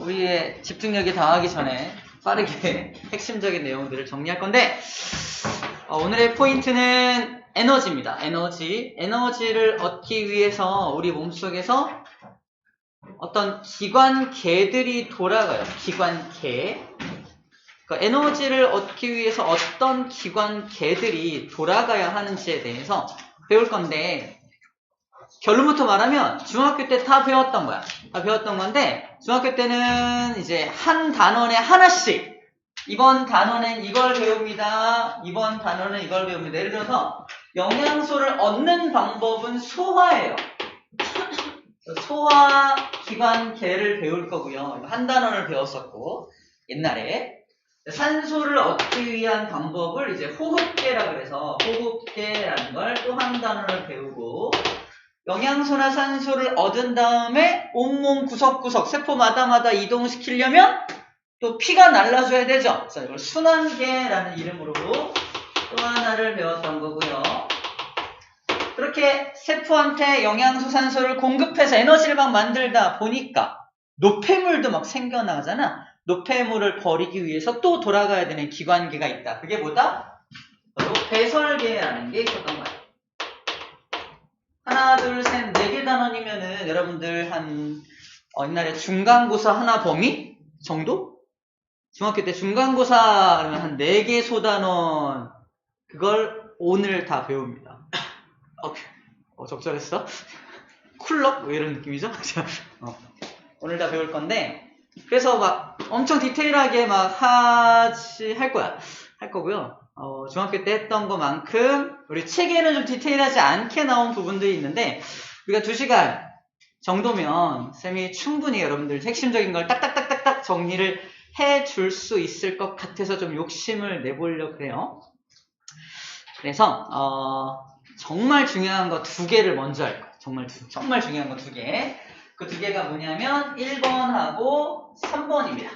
우리의 집중력이 다하기 전에 빠르게 핵심적인 내용들을 정리할 건데 오늘의 포인트는 에너지입니다. 에너지를 얻기 위해서 우리 몸속에서 어떤 기관계들이 돌아가요. 기관계. 그러니까 에너지를 얻기 위해서 어떤 기관계들이 돌아가야 하는지에 대해서 배울 건데 결론부터 말하면 중학교 때 다 배웠던 거야. 다 배웠던 건데 중학교 때는 이제 한 단원에 하나씩 이번 단원엔 이걸 배웁니다. 이번 단원은 이걸 배웁니다. 예를 들어서 영양소를 얻는 방법은 소화예요. 소화 기관계를 배울 거고요. 한 단원을 배웠었고 옛날에 산소를 얻기 위한 방법을 이제 호흡계라 그래서 호흡계라는 걸 또 한 단원을 배우고 영양소나 산소를 얻은 다음에 온몸 구석구석 세포마다마다 이동시키려면 또 피가 날라줘야 되죠. 그래서 이걸 순환계라는 이름으로 또 하나를 배웠던 거고요. 그렇게 세포한테 영양소, 산소를 공급해서 에너지를 막 만들다 보니까 노폐물도 막 생겨나잖아. 노폐물을 버리기 위해서 또 돌아가야 되는 기관계가 있다. 그게 뭐다? 바로 배설계라는 게 있었던 거예요. 하나, 둘, 셋, 4개 단원이면은 여러분들 한 옛날에 중간고사 하나 범위 정도? 중학교 때 중간고사 그러면 한 4개 소단원 그걸 오늘 다 배웁니다. 적절했어? 쿨럭? 뭐 이런 느낌이죠? 오늘 다 배울 건데 그래서 막 엄청 디테일하게 막 할 거고요. 중학교 때 했던 것만큼 우리 책에는 좀 디테일하지 않게 나온 부분들이 있는데 우리가 2시간 정도면 쌤이 충분히 여러분들 핵심적인 걸 딱딱딱딱딱 정리를 해줄 수 있을 것 같아서 좀 욕심을 내보려고 해요. 그래서 정말 중요한 거 2개를 먼저 할 거예요. 정말 중요한 거 2개. 그 2개가 뭐냐면 1번하고 3번입니다.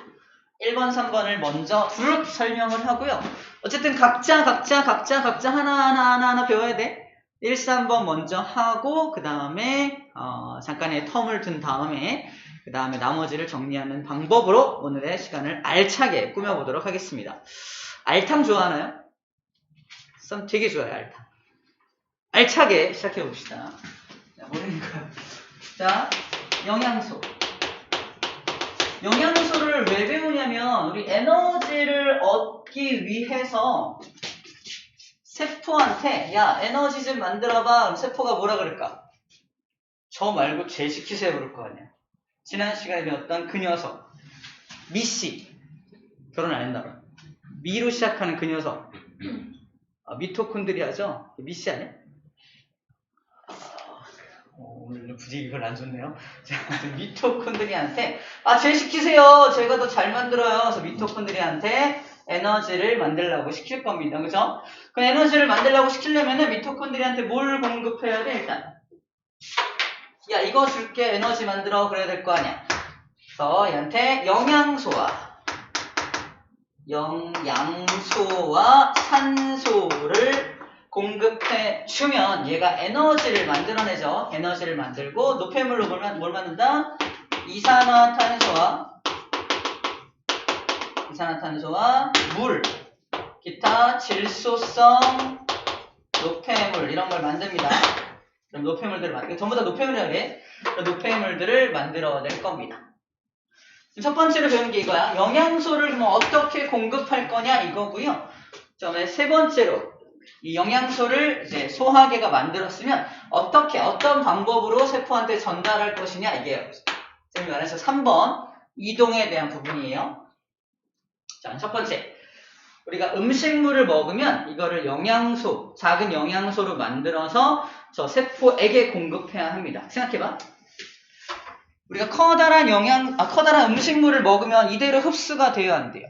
1번, 3번을 먼저 쭉 설명을 하고요. 어쨌든 각자 하나 배워야 돼. 1, 3번 먼저 하고 그 다음에 잠깐의 텀을 둔 다음에 그 다음에 나머지를 정리하는 방법으로 오늘의 시간을 알차게 꾸며보도록 하겠습니다. 알탕 좋아하나요? 썸 되게 좋아요, 알탕. 알차게 시작해봅시다. 자, 뭐라니까요? 자, 영양소를 왜 배우냐면 우리 에너지를 얻기 위해서 세포한테 야 에너지 좀 만들어봐. 그럼 세포가 뭐라 그럴까? 저 말고 쟤 시키세요 그럴 거 아니야. 지난 시간에 배웠던 그 녀석 미씨 결혼 안 했나봐. 미로 시작하는 그 녀석 미토콘드리아죠? 미씨 아니야? 오늘 분위기 별로 안 좋네요. 자, 미토콘드리아한테 쟤 시키세요. 제가 더 잘 만들어요. 그래서 미토콘드리아한테 에너지를 만들라고 시킬 겁니다. 그죠? 그 에너지를 만들라고 시키려면은 미토콘드리아한테 뭘 공급해야 돼 일단? 야 이거 줄게 에너지 만들어 그래야 될 거 아니야. 그래서 얘한테 영양소와 산소를 공급해 주면 얘가 에너지를 만들어내죠. 에너지를 만들고 노폐물로 뭘 만든다? 이산화탄소와 물, 기타 질소성 노폐물 이런 걸 만듭니다. 그럼 노폐물들을 전부 다 노폐물이라 그래. 노폐물들을 만들어낼 겁니다. 첫 번째로 배운 게 이거야. 영양소를 어떻게 공급할 거냐 이거고요. 그다음에 3번째로 이 영양소를 이제 소화계가 만들었으면 어떤 방법으로 세포한테 전달할 것이냐 이게요. 쌤이 말해서 3번 이동에 대한 부분이에요. 자, 첫 번째. 우리가 음식물을 먹으면 이거를 작은 영양소로 만들어서 저 세포에게 공급해야 합니다. 생각해봐. 우리가 커다란 음식물을 먹으면 이대로 흡수가 돼야 안 돼요.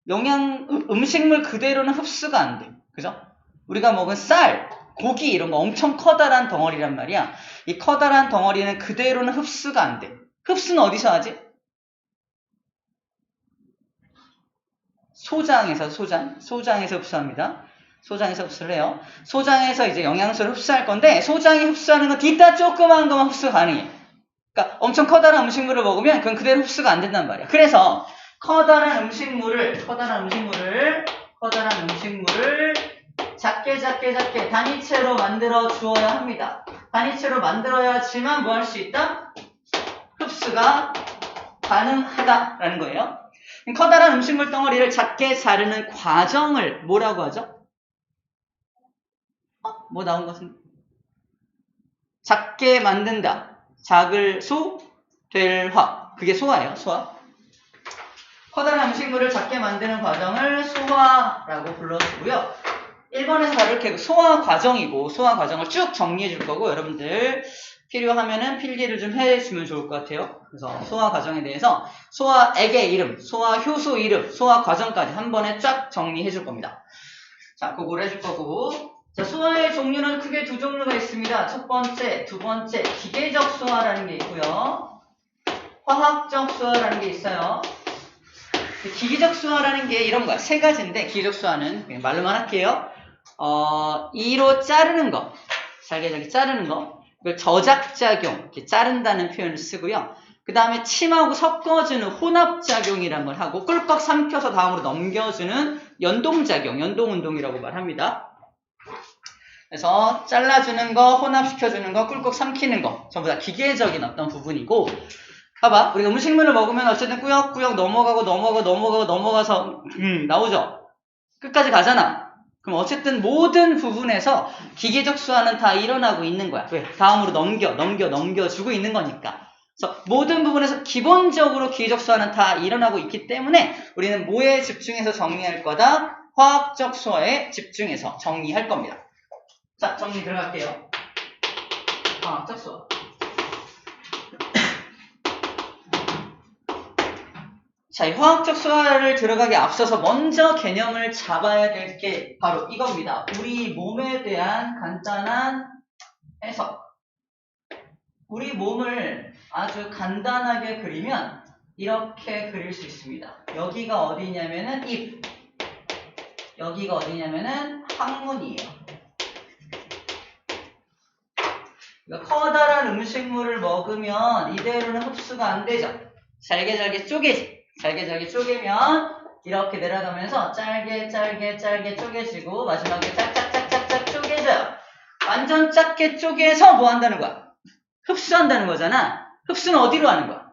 음식물 그대로는 흡수가 안 돼. 그죠? 우리가 먹은 쌀, 고기 이런 거 엄청 커다란 덩어리란 말이야. 이 커다란 덩어리는 그대로는 흡수가 안 돼. 흡수는 어디서 하지? 소장에서 흡수합니다. 소장에서 흡수를 해요. 소장에서 이제 영양소를 흡수할 건데 소장이 흡수하는 건 뒤따 조그마한 것만 흡수 가능해. 그러니까 엄청 커다란 음식물을 먹으면 그건 그대로 흡수가 안 된단 말이야. 그래서 커다란 음식물을 작게 단위체로 만들어 주어야 합니다. 단위체로 만들어야지만 뭐 할 수 있다? 흡수가 가능하다라는 거예요. 커다란 음식물 덩어리를 작게 자르는 과정을 뭐라고 하죠? 뭐 나온 것은? 작게 만든다. 작을 수, 될 화. 그게 소화예요, 소화. 커다란 음식물을 작게 만드는 과정을 소화라고 불러주고요. 1번에서 바로 이렇게 소화 과정이고, 소화 과정을 쭉 정리해 줄 거고, 여러분들 필요하면은 필기를 좀 해주시면 좋을 것 같아요. 그래서 소화 과정에 대해서 소화액의 이름, 소화 효소 이름, 소화 과정까지 한 번에 쫙 정리해 줄 겁니다. 자, 그거를 해줄 거고. 자, 소화의 종류는 크게 두 종류가 있습니다. 첫 번째, 두 번째, 기계적 소화라는 게 있고요. 화학적 소화라는 게 있어요. 기계적 소화라는 게 이런 거야. 세 가지인데, 기계적 소화는 그냥 말로만 할게요. 이로 자르는 거. 잘게 자르는 거. 이걸 저작작용, 이렇게 자른다는 표현을 쓰고요. 그 다음에 침하고 섞어주는 혼합작용이라는 걸 하고, 꿀꺽 삼켜서 다음으로 넘겨주는 연동작용, 연동운동이라고 말합니다. 그래서 잘라주는 거, 혼합시켜주는 거, 꿀꺽 삼키는 거 전부 다 기계적인 어떤 부분이고, 봐봐, 우리가 음식물을 먹으면 어쨌든 꾸역꾸역 넘어가서 나오죠? 끝까지 가잖아. 그럼 어쨌든 모든 부분에서 기계적 소화는 다 일어나고 있는 거야. 왜? 다음으로 넘겨주고 있는 거니까. 그래서 모든 부분에서 기본적으로 기계적 소화는 다 일어나고 있기 때문에 우리는 뭐에 집중해서 정리할 거다? 화학적 소화에 집중해서 정리할 겁니다. 자, 정리 들어갈게요. 화학적 소화. 자, 이 화학적 소화를 들어가기 앞서서 먼저 개념을 잡아야 될 게 바로 이겁니다. 우리 몸에 대한 간단한 해석. 우리 몸을 아주 간단하게 그리면 이렇게 그릴 수 있습니다. 여기가 어디냐면은 입. 여기가 어디냐면은 항문이에요. 그러니까 커다란 음식물을 먹으면 이대로는 흡수가 안 되죠. 잘게 쪼개면 이렇게 내려가면서 짧게 쪼개지고 마지막에 짝짝짝짝짝 쪼개져요. 완전 작게 쪼개서 뭐 한다는 거야? 흡수한다는 거잖아. 흡수는 어디로 하는 거야?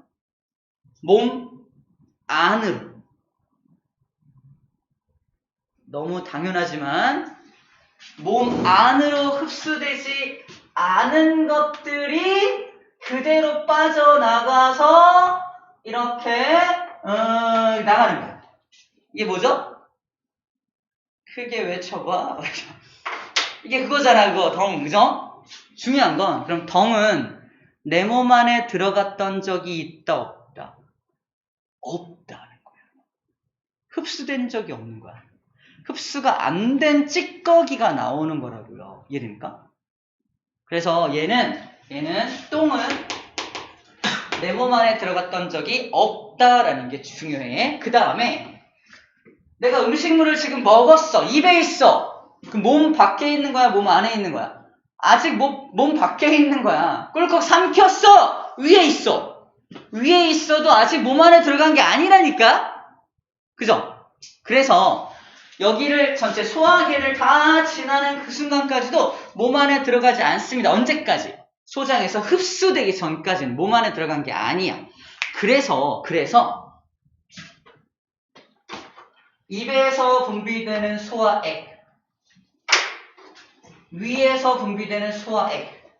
몸 안으로. 너무 당연하지만 몸 안으로 흡수되지 않은 것들이 그대로 빠져나가서 이렇게 나가는 거야. 이게 뭐죠? 크게 외쳐봐. 이게 그거잖아, 그거 덩, 그죠? 중요한 건 그럼 덩은 내 몸 안에 들어갔던 적이 있다 없다? 없다는 거야. 흡수된 적이 없는 거야. 흡수가 안 된 찌꺼기가 나오는 거라고요. 이해됩니까? 그래서 얘는 똥은 내 몸 안에 들어갔던 적이 없다라는 게 중요해. 그 다음에 내가 음식물을 지금 먹었어. 입에 있어. 그럼 몸 밖에 있는 거야? 몸 안에 있는 거야? 아직 몸 밖에 있는 거야. 꿀꺽 삼켰어. 위에 있어. 위에 있어도 아직 몸 안에 들어간 게 아니라니까? 그죠? 그래서 여기를 전체 소화계를 다 지나는 그 순간까지도 몸 안에 들어가지 않습니다. 언제까지? 소장에서 흡수되기 전까지는 몸 안에 들어간 게 아니야. 그래서 입에서 분비되는 소화액, 위에서 분비되는 소화액,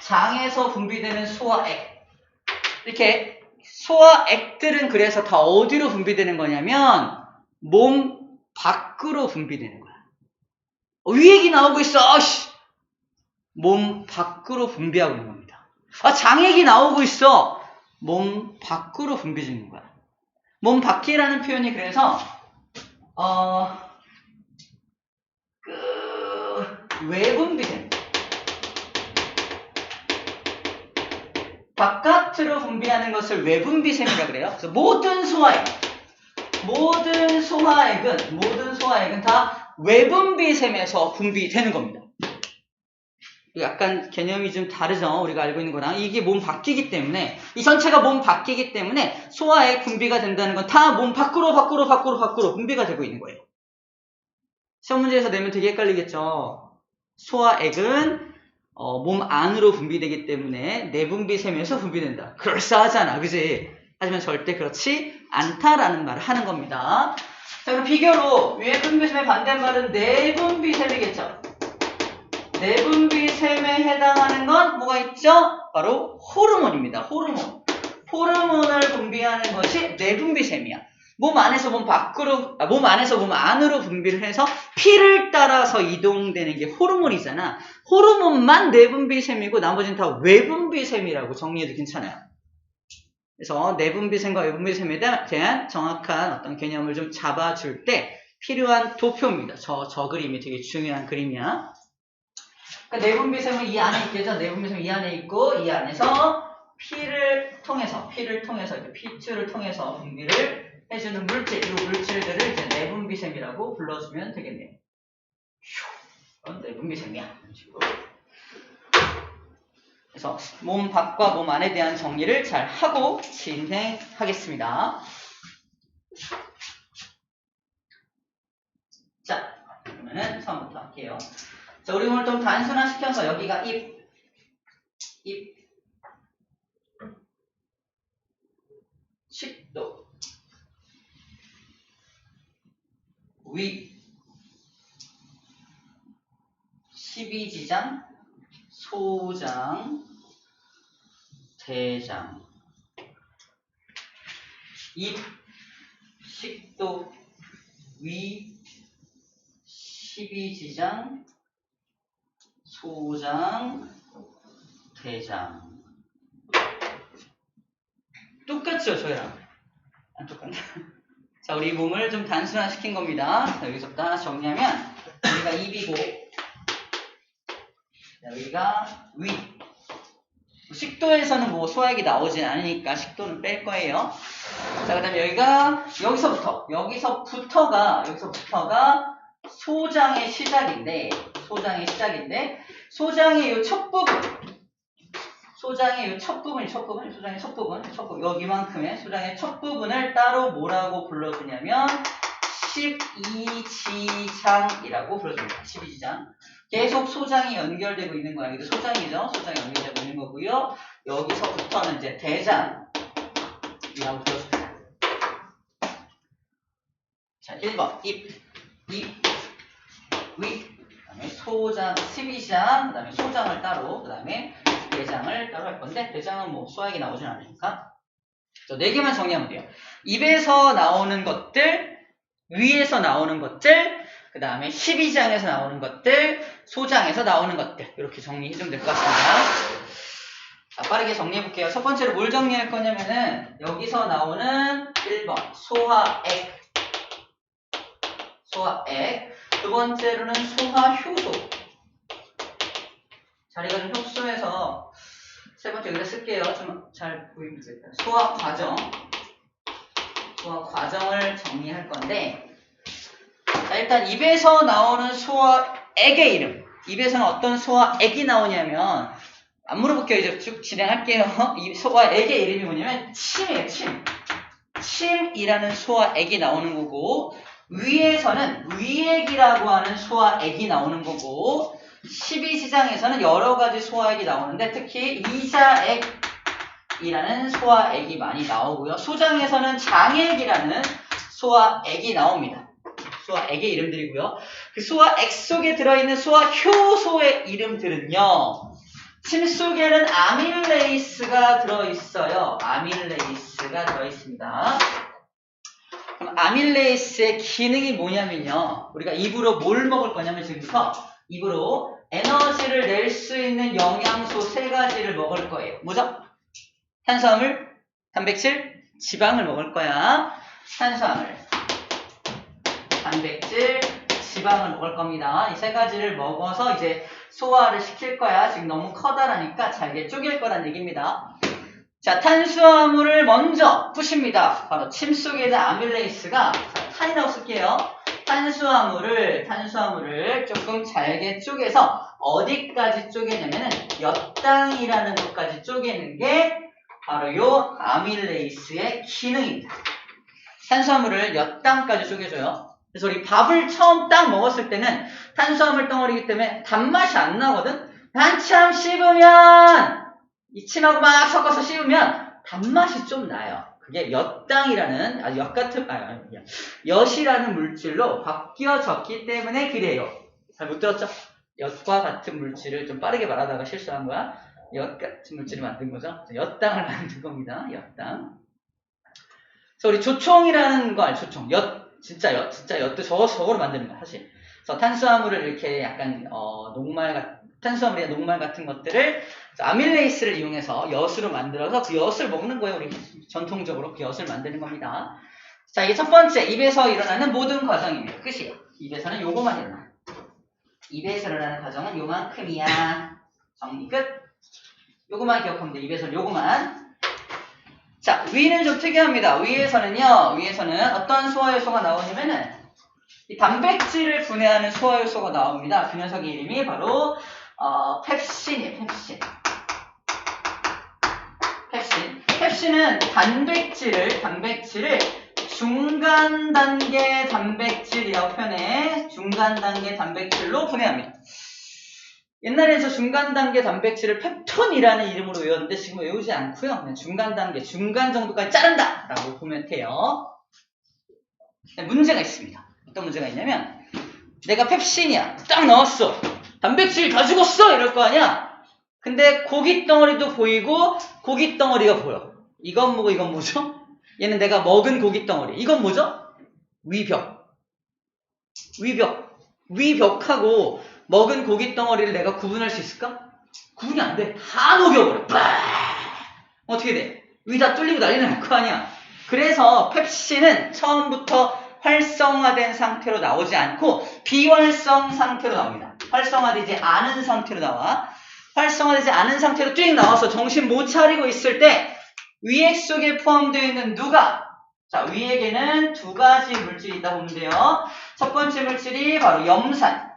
장에서 분비되는 소화액, 이렇게 소화액들은 그래서 다 어디로 분비되는 거냐면 몸 밖으로 분비되는 거야. 위 얘기 나오고 있어. 몸 밖으로 분비하고 있는 겁니다. 장 얘기 나오고 있어. 몸 밖으로 분비되는 거야. 몸 밖이라는 표현이 그래서 외분비되는 거야. 바깥으로 분비하는 것을 외분비샘이라고 그래요. 그래서 모든 소화액은 다 외분비샘에서 분비되는 겁니다. 약간 개념이 좀 다르죠. 우리가 알고 있는 거랑. 이게 몸 바뀌기 때문에, 이 전체가 몸 바뀌기 때문에 소화액 분비가 된다는 건 다 몸 밖으로 분비가 되고 있는 거예요. 시험 문제에서 내면 되게 헷갈리겠죠. 소화액은 몸 안으로 분비되기 때문에 내분비샘에서 분비된다. 그럴싸하잖아, 그지? 하지만 절대 그렇지 않다라는 말을 하는 겁니다. 자, 그럼 비교로 외분비샘의 반대말은 내분비샘이겠죠. 내분비샘에 해당하는 건 뭐가 있죠? 바로 호르몬입니다. 호르몬. 호르몬을 분비하는 것이 내분비샘이야. 몸 안에서 몸 안으로 분비를 해서 피를 따라서 이동되는 게 호르몬이잖아. 호르몬만 내분비샘이고 나머지는 다 외분비샘이라고 정리해도 괜찮아요. 그래서 내분비샘과 외분비샘에 대한 정확한 어떤 개념을 좀 잡아줄 때 필요한 도표입니다. 저 그림이 되게 중요한 그림이야. 그러니까 내분비샘은 이 안에 있겠죠. 내분비샘은 이 안에 있고 이 안에서 피를 통해서 이렇게 피추를 통해서 분비를 해주는 물질, 이 물질들을 이제 내분비샘이라고 불러주면 되겠네요. 이건 내분비샘이야. 이런 식으로. 그래서 몸 밖과 몸 안에 대한 정리를 잘 하고 진행하겠습니다. 자, 그러면은 처음부터 할게요. 자, 우리 오늘 좀 단순화시켜서 여기가 입, 식도, 위, 십이지장, 소장, 대장, 입, 식도, 위, 십이지장, 소장, 대장. 똑같죠, 저희랑? 안 똑같나? 자, 우리 몸을 좀 단순화시킨 겁니다. 자, 여기서부터 하나 정리하면, 여기가 입이고, 여기가 위. 식도에서는 뭐 소화액이 나오진 않으니까 식도는 뺄 거예요. 자, 그 다음에 여기서부터가 소장의 시작인데, 소장의 요 첫 부분, 여기만큼의 소장의 첫 부분을 따로 뭐라고 불러주냐면, 12지장이라고 불러줍니다. 12지장. 계속 소장이 연결되고 있는 거야. 여기도 소장이죠. 소장이 연결되고 있는 거고요. 여기서부터는 이제 대장이라고 불러줍니다. 자, 1번. 입, 위, 그 다음에 소장, 12지장, 그 다음에 소장을 따로, 그 다음에 대장을 따로 할 건데, 대장은 뭐 소화액이 나오진 않으니까. 4개만 정리하면 돼요. 입에서 나오는 것들, 위에서 나오는 것들, 그 다음에 12장에서 나오는 것들, 소장에서 나오는 것들. 이렇게 정리해주면 될 것 같습니다. 자, 빠르게 정리해볼게요. 첫 번째로 뭘 정리할 거냐면은, 여기서 나오는 1번, 소화액. 두 번째로는 소화효소. 자리가 좀 협소해서, 세 번째 여기다 쓸게요. 좀 잘 보이면 되겠다. 소화과정을 정리할 건데, 자, 일단 입에서 나오는 소화액의 이름. 입에서는 어떤 소화액이 나오냐면, 안 물어볼게요. 이제 쭉 진행할게요. 이 소화액의 이름이 뭐냐면 침이에요. 침이라는 소화액이 나오는 거고, 위에서는 위액이라고 하는 소화액이 나오는 거고, 12지장에서는 여러 가지 소화액이 나오는데, 특히 이자액이라는 소화액이 많이 나오고요. 소장에서는 장액이라는 소화액이 나옵니다. 소화액의 이름들이고요. 그 소화액 속에 들어있는 소화효소의 이름들은요. 침 속에는 아밀레이스가 들어있어요. 아밀레이스가 들어있습니다. 그럼 아밀레이스의 기능이 뭐냐면요. 우리가 입으로 뭘 먹을 거냐면 지금부터 입으로 에너지를 낼 수 있는 영양소 3가지를 먹을 거예요. 뭐죠? 탄수화물, 단백질, 지방을 먹을 거야. 탄수화물, 단백질, 지방을 먹을 겁니다. 이 3가지를 먹어서 이제 소화를 시킬 거야. 지금 너무 커다라니까 잘게 쪼갤 거란 얘기입니다. 자, 탄수화물을 먼저 푸십니다. 바로 침 속에 있는 아밀레이스가, 탄이라고 쓸게요. 탄수화물을 조금 잘게 쪼개서 어디까지 쪼개냐면은 엿당이라는 것까지 쪼개는 게 바로 요 아밀레이스의 기능입니다. 탄수화물을 엿당까지 쪼개줘요. 그래서 우리 밥을 처음 딱 먹었을 때는 탄수화물 덩어리이기 때문에 단맛이 안 나거든? 한참 씹으면 이 침하고 막 섞어서 씹으면 단맛이 좀 나요. 그게 엿당이라는 엿이라는 물질로 바뀌어졌기 때문에 그래요. 잘 못 들었죠? 엿과 같은 물질을 좀 빠르게 말하다가 실수한 거야. 엿 같은 물질을 만든 거죠. 엿당을 만든 겁니다. 엿당. 그래서 우리 조총이라는 거 알죠? 조총. 진짜 엿도 저거로 만드는 거야, 사실. 그래서 탄수화물을 이렇게 약간 탄수화물이나 녹말 같은 것들을 아밀레이스를 이용해서 엿으로 만들어서 그 엿을 먹는 거예요. 우리 전통적으로 그 엿을 만드는 겁니다. 자, 이게 첫 번째 입에서 일어나는 모든 과정입니다. 끝이에요. 입에서는 요거만 일어나. 입에서 일어나는 과정은 요만큼이야. 정리 끝. 요거만 기억하면 돼. 입에서는 요거만. 자, 위는 좀 특이합니다. 위에서는 어떤 소화효소가 나오냐면은 이 단백질을 분해하는 소화효소가 나옵니다. 그 녀석의 이름이 바로 펩신이에요. 펩신은 단백질을 중간 단계 단백질이라고 표현해. 중간 단계 단백질로 분해합니다. 옛날에는 중간 단계 단백질을 펩톤이라는 이름으로 외웠는데 지금 외우지 않고요. 그냥 중간 단계, 중간 정도까지 자른다 라고 보면 돼요. 문제가 있습니다. 어떤 문제가 있냐면 내가 펩신이야. 딱 넣었어. 단백질 다 죽었어 이럴 거 아니야. 근데 고기 덩어리도 보이고 고기 덩어리가 보여. 이건 뭐고 이건 뭐죠? 얘는 내가 먹은 고기 덩어리. 이건 뭐죠? 위벽하고 먹은 고기 덩어리를 내가 구분할 수 있을까? 구분이 안 돼. 다 녹여버려. 어떻게 돼? 위 다 뚫리고 난리 날 거 아니야. 그래서 펩신은 처음부터 활성화된 상태로 나오지 않고 비활성 상태로 나옵니다. 활성화되지 않은 상태로 나와. 활성화되지 않은 상태로 쭉 나와서 정신 못 차리고 있을 때 위액 속에 포함되어 있는 누가? 자, 위액에는 두 가지 물질이 있다 보면 돼요. 첫 번째 물질이 바로 염산.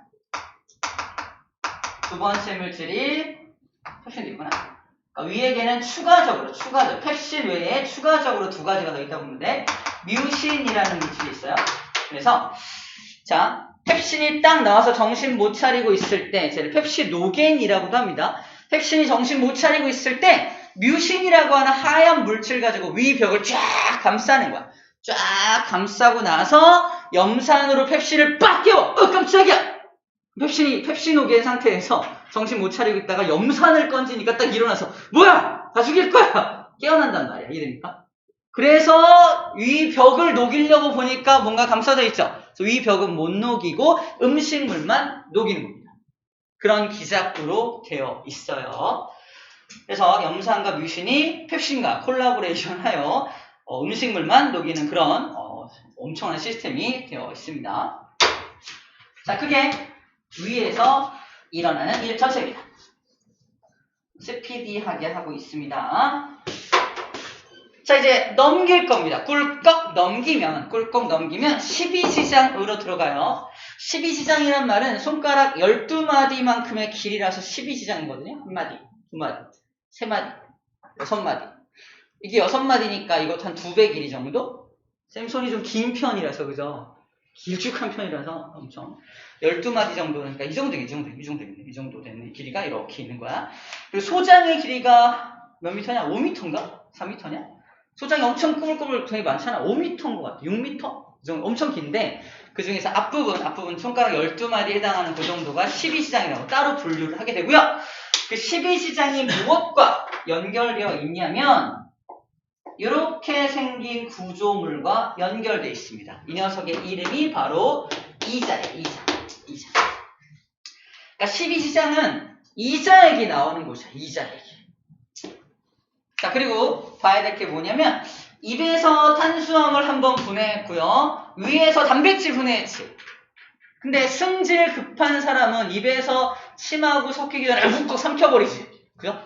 두 번째 물질이 펩신도 있구나. 그러니까 위액에는 추가적으로 펩신 외에 추가적으로 두 가지가 더 있다 보면 돼. 뮤신이라는 물질이 있어요. 그래서 자, 펩신이 딱 나와서 정신 못 차리고 있을 때 쟤를 펩시노겐이라고도 합니다. 펩신이 정신 못 차리고 있을 때 뮤신이라고 하는 하얀 물질 가지고 위벽을 쫙 감싸는 거야. 쫙 감싸고 나서 염산으로 펩신을 빡 깨워. 깜짝이야. 펩시노겐 상태에서 정신 못 차리고 있다가 염산을 건지니까 딱 일어나서 뭐야? 다 죽일 거야. 깨어난단 말이야. 이해됩니까? 그래서 위벽을 녹이려고 보니까 뭔가 감싸져 있죠. 그래서 위벽은 못 녹이고 음식물만 녹이는 겁니다. 그런 기작구로 되어 있어요. 그래서 염산과 뮤신이 펩신과 콜라보레이션하여 음식물만 녹이는 그런 엄청난 시스템이 되어 있습니다. 자, 그게 위에서 일어나는 일 전체입니다. 스피디하게 하고 있습니다. 자, 이제 넘길 겁니다. 꿀꺽 넘기면 12지장으로 들어가요. 12지장이란 말은 손가락 12마디만큼의 길이라서 12지장이거든요. 한 마디, 두 마디, 세 마디, 6마디. 이게 6마디니까 이것도 한 2배 길이 정도? 쌤 손이 좀 긴 편이라서, 그죠? 길쭉한 편이라서 엄청 12마디 정도, 그러니까 이 정도 되는 길이가 이렇게 있는 거야. 그리고 소장의 길이가 몇 미터냐? 5미터인가? 4미터냐? 소장이 엄청 꾸물꾸물 되게 많잖아. 5미터인 것 같아. 6미터? 이 정도 엄청 긴데 그 중에서 앞부분 손가락 12마디에 해당하는 그 정도가 12지장이라고 따로 분류를 하게 되고요. 그 12지장이 무엇과 연결되어 있냐면 이렇게 생긴 구조물과 연결되어 있습니다. 이 녀석의 이름이 바로 이자예요. 이자. 그러니까 12지장은 이자액이 나오는 곳이야. 이자액이. 자, 그리고 봐야 될 게 뭐냐면 입에서 탄수화물 한번 분해했고요. 위에서 단백질 분해했지. 근데 승질 급한 사람은 입에서 침하고 섞이기 전에 훅 삼켜버리지. 그죠?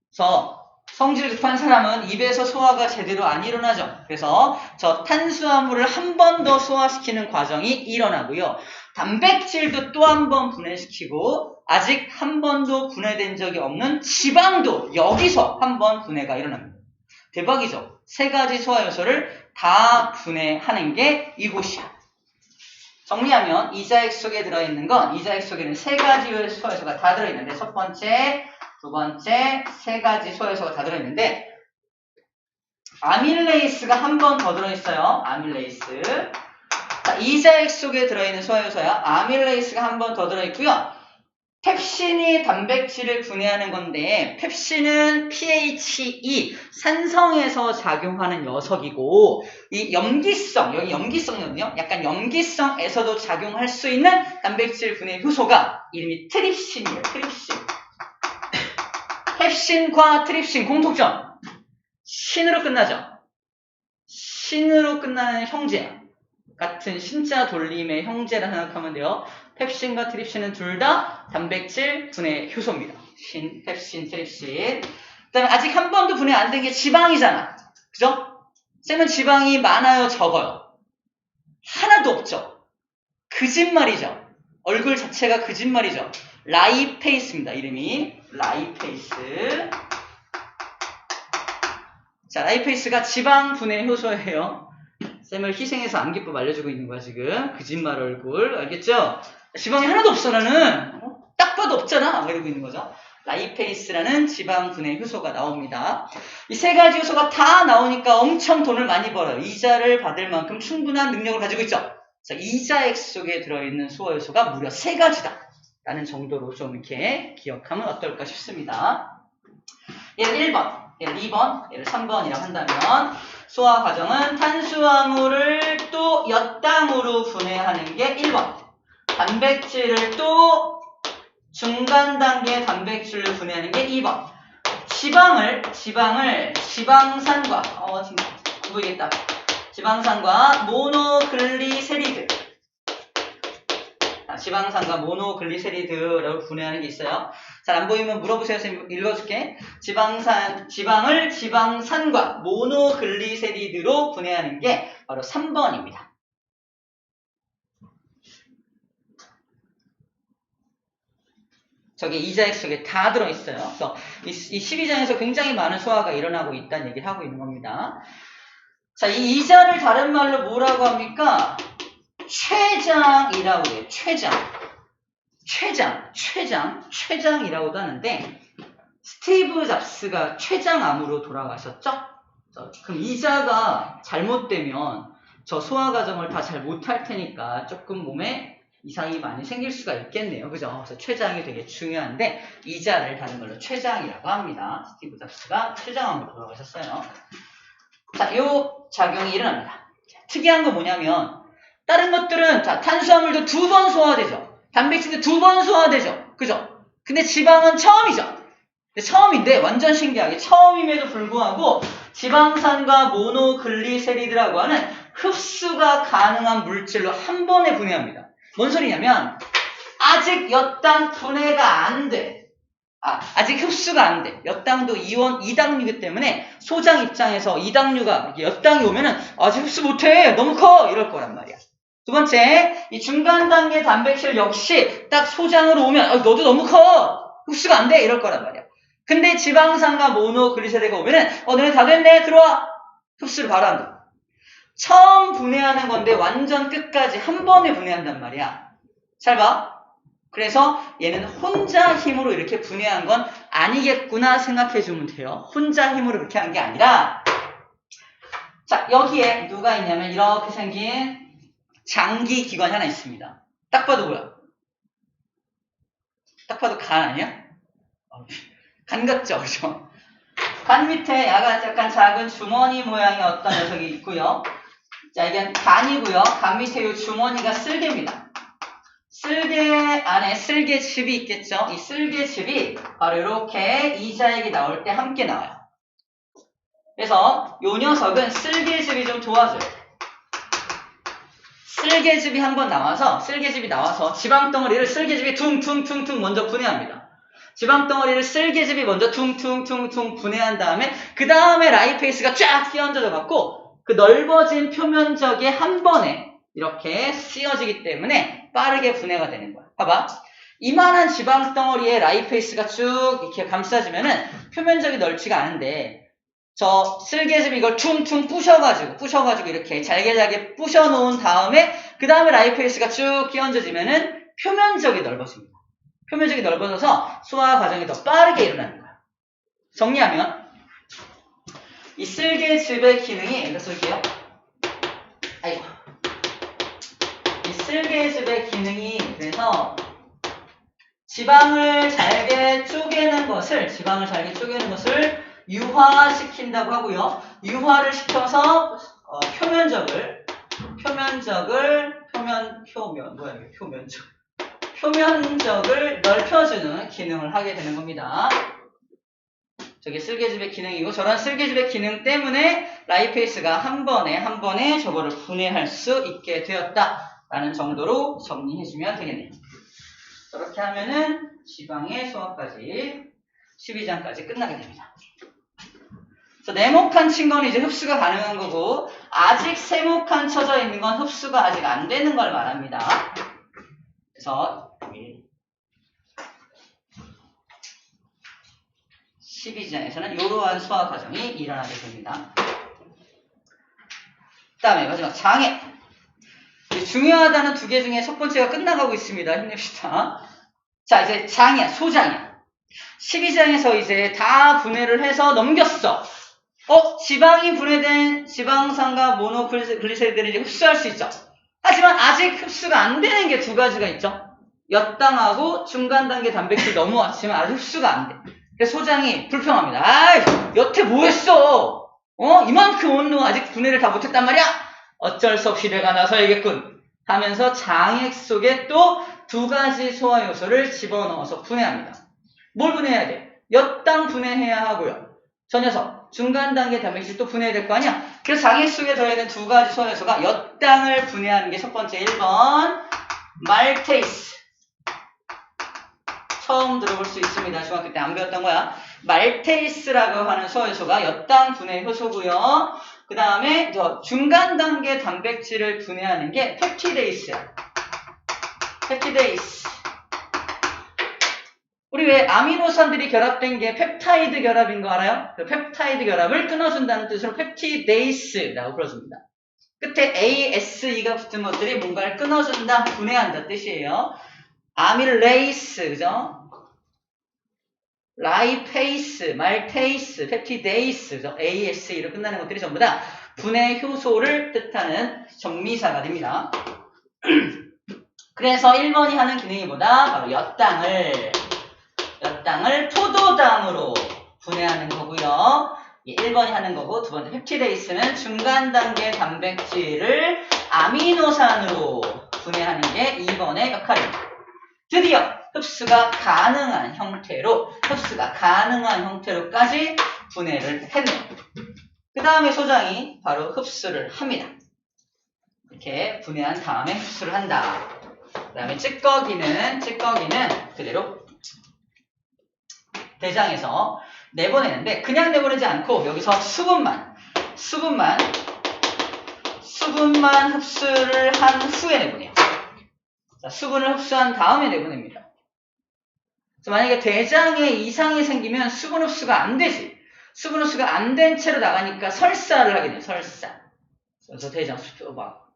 그래서 성질 급한 사람은 입에서 소화가 제대로 안 일어나죠. 그래서 저 탄수화물을 한 번 더 소화시키는 과정이 일어나고요. 단백질도 또 한 번 분해시키고 아직 한 번도 분해된 적이 없는 지방도 여기서 한 번 분해가 일어납니다. 대박이죠? 세 가지 소화 요소를 다 분해하는 게 이곳이야. 정리하면 이자액 속에 들어있는 건 이자액 속에는 세 가지 소화 요소가 다 들어있는데 첫 번째, 두 번째, 세 가지 소화 요소가 다 들어있는데 아밀레이스가 한 번 더 들어있어요. 아밀레이스. 자, 이자액 속에 들어있는 소화 요소야. 아밀레이스가 한 번 더 들어있고요. 펩신이 단백질을 분해하는 건데 펩신은 pHe 산성에서 작용하는 녀석이고 이 염기성, 여기 염기성이거든요. 약간 염기성에서도 작용할 수 있는 단백질 분해 효소가 이름이 트립신이에요. 트립신. 펩신과 트립신 공통점. 신으로 끝나죠. 신으로 끝나는 형제. 같은 신자 돌림의 형제라 생각하면 돼요. 펩신과 트립신은 둘 다 단백질 분해 효소입니다. 신, 펩신, 트립신. 그 다음에 아직 한 번도 분해 안 된 게 지방이잖아. 그죠? 쌤은 지방이 많아요, 적어요? 하나도 없죠. 거짓말이죠. 얼굴 자체가 거짓말이죠. 라이페이스입니다. 이름이 라이페이스. 자, 라이페이스가 지방 분해 효소예요. 쌤을 희생해서 암기법 알려주고 있는 거야 지금. 거짓말 얼굴 알겠죠? 지방이 하나도 없어 나는. 딱 봐도 없잖아. 이러고 있는 거죠. 라이페이스라는 지방 분해 효소가 나옵니다. 이 세 가지 효소가 다 나오니까 엄청 돈을 많이 벌어요. 이자를 받을 만큼 충분한 능력을 가지고 있죠. 자, 이자액 속에 들어있는 소화 효소가 무려 세 가지다 라는 정도로 좀 이렇게 기억하면 어떨까 싶습니다. 예를 1번, 예를 2번, 예를 3번이라고 한다면 소화 과정은 탄수화물을 또 엿당으로 분해하는 게 1번. 단백질을 또 중간 단계 단백질로 분해하는 게 2번. 지방산과 진짜 안 보이겠다. 지방산과 모노글리세리드. 지방산과 모노글리세리드라고 분해하는 게 있어요. 잘 안 보이면 물어보세요. 선생님 읽어줄게. 지방을 지방산과 모노글리세리드로 분해하는 게 바로 3번입니다. 저게 이자액 속에 다 들어있어요. 그래서 이 12장에서 굉장히 많은 소화가 일어나고 있다는 얘기를 하고 있는 겁니다. 자, 이 이자를 다른 말로 뭐라고 합니까? 췌장이라고 해요. 췌장이라고도 하는데 스티브 잡스가 췌장암으로 돌아가셨죠? 그럼 이자가 잘못되면 저 소화 과정을 다 잘 못할 테니까 조금 몸에 이상이 많이 생길 수가 있겠네요. 그죠? 그래서 췌장이 되게 중요한데 이자를 다른 걸로 췌장이라고 합니다. 스티브 잡스가 췌장암으로 돌아가셨어요. 자, 요 작용이 일어납니다. 특이한 거 뭐냐면 다른 것들은 자, 탄수화물도 2번 소화되죠. 단백질도 2번 소화되죠. 그죠? 근데 지방은 처음이죠. 처음인데 완전 신기하게 처음임에도 불구하고 지방산과 모노글리세리드라고 하는 흡수가 가능한 물질로 한 번에 분해합니다. 뭔 소리냐면 아직 엿당 분해가 안 돼. 아직 흡수가 안 돼. 엿당도 이온 2당류이기 때문에 소장 입장에서 2당류가 엿당이 오면은 아직 흡수 못해. 너무 커. 이럴 거란 말이야. 두 번째, 이 중간 단계 단백질 역시 딱 소장으로 오면 너도 너무 커. 흡수가 안 돼. 이럴 거란 말이야. 근데 지방산과 모노글리세리드가 오면은 너네 다 됐네. 들어와. 흡수를 바로 한다. 처음 분해하는 건데 완전 끝까지 한 번에 분해한단 말이야. 잘 봐. 그래서 얘는 혼자 힘으로 이렇게 분해한 건 아니겠구나 생각해주면 돼요. 혼자 힘으로 그렇게 한 게 아니라 자, 여기에 누가 있냐면 이렇게 생긴 장기 기관이 하나 있습니다. 딱 봐도 뭐야? 딱 봐도 간 아니야? 간 같죠? 그죠? 간 밑에 약간 작은 주머니 모양의 어떤 녀석이 있고요. 자, 이게 간이고요. 간 밑에 이 주머니가 쓸개입니다. 쓸개 안에 쓸개즙이 있겠죠? 이 쓸개즙이 바로 이렇게 이자액이 나올 때 함께 나와요. 그래서 이 녀석은 쓸개즙이 좀 도와줘요. 쓸개즙이 한번 나와서 지방덩어리를 쓸개즙이 퉁퉁퉁퉁 먼저 분해합니다. 지방덩어리를 쓸개즙이 먼저 퉁퉁퉁퉁 분해한 다음에 그 다음에 라이페이스가 쫙 끼얹어져 갖고 그 넓어진 표면적이 한 번에 이렇게 씌어지기 때문에 빠르게 분해가 되는 거야. 봐봐. 이만한 지방덩어리에 라이페이스가 쭉 이렇게 감싸지면은 표면적이 넓지가 않은데 저 쓸개즙 이걸 퉁퉁 부셔가지고 이렇게 잘게 부셔놓은 다음에 그 다음에 라이페이스가 쭉 끼얹어지면은 표면적이 넓어집니다. 표면적이 넓어져서 소화 과정이 더 빠르게 일어나는 거야. 정리하면 이 쓸개즙의 기능이 이거 쓸게요. 아이고. 이 쓸개즙의 기능이 그래서 지방을 잘게 쪼개는 것을 유화시킨다고 하고요. 유화를 시켜서 표면적을 넓혀주는 기능을 하게 되는 겁니다. 저게 쓸개즙의 기능이고 저런 쓸개즙의 기능 때문에 라이페이스가 한 번에 저거를 분해할 수 있게 되었다라는 정도로 정리해주면 되겠네요. 저렇게 하면은 지방의 소화까지 12장까지 끝나게 됩니다. 그래서 네모칸 친 건 이제 흡수가 가능한 거고 아직 세모칸 쳐져 있는 건 흡수가 아직 안 되는 걸 말합니다. 그래서 12장에서는 이러한 소화 과정이 일어나게 됩니다. 그 다음에 마지막 장애. 중요하다는 두 개 중에 첫 번째가 끝나가고 있습니다. 힘냅시다. 자, 이제 장이야, 소장이야. 12장에서 이제 다 분해를 해서 넘겼어. 지방이 분해된 지방산과 모노글리세리드를 이제 흡수할 수 있죠. 하지만 아직 흡수가 안 되는 게 두 가지가 있죠. 엿당하고 중간 단계 단백질 넘어왔지만 아직 흡수가 안 돼. 그래서 소장이 불평합니다. 아이, 여태 뭐 했어? 이만큼 온도 아직 분해를 다 못했단 말이야? 어쩔 수 없이 내가 나서야겠군. 하면서 장액 속에 또 두 가지 소화 요소를 집어넣어서 분해합니다. 뭘 분해해야 돼? 엿당 분해해야 하고요. 저 녀석, 중간 단계 단백질 또 분해해야 될 거 아니야? 그래서 장액 속에 들어있는 두 가지 소화 요소가 엿당을 분해하는 게 첫 번째 1번 말테이스. 처음 들어볼 수 있습니다. 중학교 때 안 배웠던 거야. 말테이스라고 하는 소화효소가 엿당 분해 효소고요. 그 다음에 중간 단계 단백질을 분해하는 게 펩티데이스야. 펩티데이스. 우리 왜 아미노산들이 결합된 게 펩타이드 결합인 거 알아요? 그 펩타이드 결합을 끊어준다는 뜻으로 펩티데이스라고 불러줍니다. 끝에 ASE가 붙은 것들이 뭔가를 끊어준다, 분해한다 뜻이에요. 아밀레이스, 그죠? 라이페이스, 말테이스, 펩티데이스, 그죠? ASE로 끝나는 것들이 전부 다 분해 효소를 뜻하는 정미사가 됩니다. 그래서 1번이 하는 기능이 뭐다? 바로 엿당을 포도당으로 분해하는 거고요. 1번이 하는 거고 두 번째 펩티데이스는 중간 단계 단백질을 아미노산으로 분해하는 게 2번의 역할입니다. 드디어 흡수가 가능한 형태로까지 분해를 했네요. 그 다음에 소장이 바로 흡수를 합니다. 이렇게 분해한 다음에 흡수를 한다. 그 다음에 찌꺼기는 그대로 대장에서 내보내는데 그냥 내보내지 않고 여기서 수분만 흡수를 한 후에 내보내요. 자, 수분을 흡수한 다음에 내보냅니다. 만약에 대장에 이상이 생기면 수분 흡수가 안 되지. 수분 흡수가 안 된 채로 나가니까 설사를 하게 돼요. 설사. 그래서 대장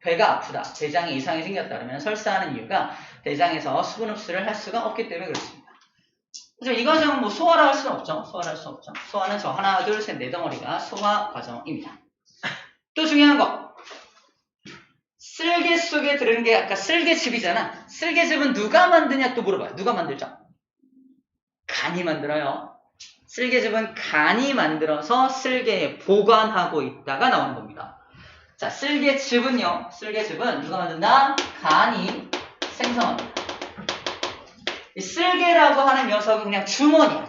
배가 아프다. 대장에 이상이 생겼다 그러면 설사하는 이유가 대장에서 수분 흡수를 할 수가 없기 때문에 그렇습니다. 그래서 이 과정은 소화를 할 수는 없죠. 소화는 저 하나, 둘, 셋, 네 덩어리가 소화 과정입니다. 또 중요한 거. 쓸개 속에 들은 게 아까 쓸개즙이잖아. 쓸개즙은 누가 만드냐 또 물어봐요. 누가 만들죠? 간이 만들어요. 쓸개즙은 간이 만들어서 쓸개에 보관하고 있다가 나오는 겁니다. 자, 쓸개즙은요. 누가 만든다? 간이 생성합니다. 이 쓸개라고 하는 녀석은 그냥 주머니야.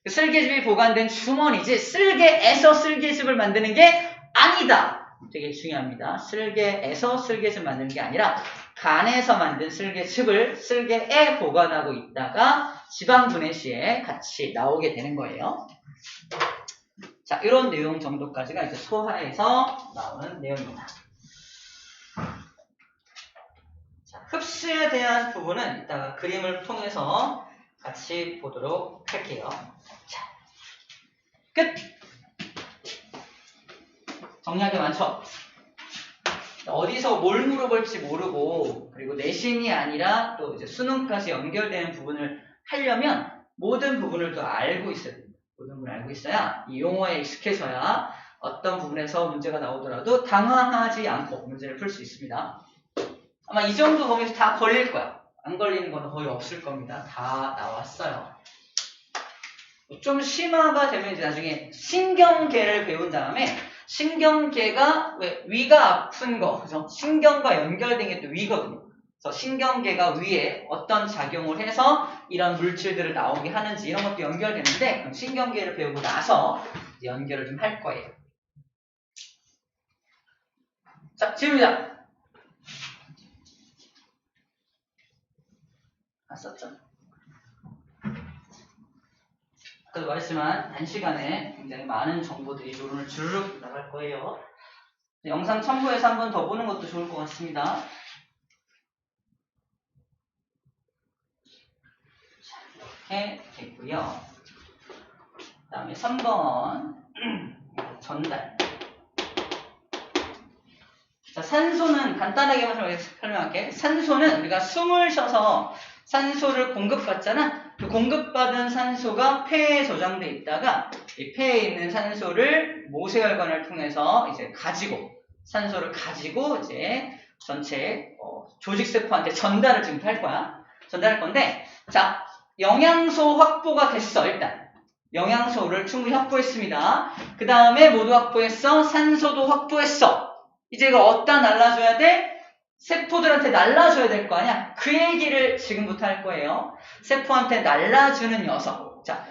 쓸개즙이 보관된 주머니지 쓸개에서 쓸개즙을 만드는 게 아니다. 되게 중요합니다. 쓸개에서 쓸개즙 만드는 게 아니라 간에서 만든 쓸개즙을 쓸개에 보관하고 있다가 지방분해 시에 같이 나오게 되는 거예요. 자, 이런 내용 정도까지가 이제 소화에서 나오는 내용입니다. 자, 흡수에 대한 부분은 이따가 그림을 통해서 같이 보도록 할게요. 자, 끝! 정리할 게 많죠? 어디서 뭘 물어볼지 모르고, 그리고 내신이 아니라 또 이제 수능까지 연결되는 부분을 하려면 모든 부분을 또 알고 있어야 됩니다. 모든 부분을 알고 있어야 이 용어에 익숙해져야 어떤 부분에서 문제가 나오더라도 당황하지 않고 문제를 풀 수 있습니다. 아마 이 정도 범위에서 다 걸릴 거야. 안 걸리는 건 거의 없을 겁니다. 다 나왔어요. 좀 심화가 되면 이제 나중에 신경계를 배운 다음에 신경계가 왜 위가 아픈 거, 그죠? 신경과 연결된 게 또 위거든요. 그래서 신경계가 위에 어떤 작용을 해서 이런 물질들을 나오게 하는지 이런 것도 연결되는데 그럼 신경계를 배우고 나서 연결을 좀 할 거예요. 자, 지금입니다. 썼죠? 아까도 말했지만 단시간에 굉장히 많은 정보들이 요론을 주르륵 나갈 거예요. 영상 첨부해서 한 번 더 보는 것도 좋을 것 같습니다. 자, 이렇게 됐고요. 그 다음에 3번 전달. 자, 산소는 간단하게 설명할게. 산소는 우리가 숨을 쉬어서 산소를 공급받잖아. 그 공급받은 산소가 폐에 저장돼 있다가 이 폐에 있는 산소를 모세혈관을 통해서 이제 산소를 가지고 이제 전체 조직세포한테 전달을 지금 할 거야. 전달할 건데, 자, 영양소 확보가 됐어. 일단 영양소를 충분히 확보했습니다. 그 다음에 모두 확보했어. 산소도 확보했어. 이제 이거 어디다 날라줘야 돼? 세포들한테 날라줘야 될 거 아니야? 그 얘기를 지금부터 할 거예요. 세포한테 날라주는 녀석. 자,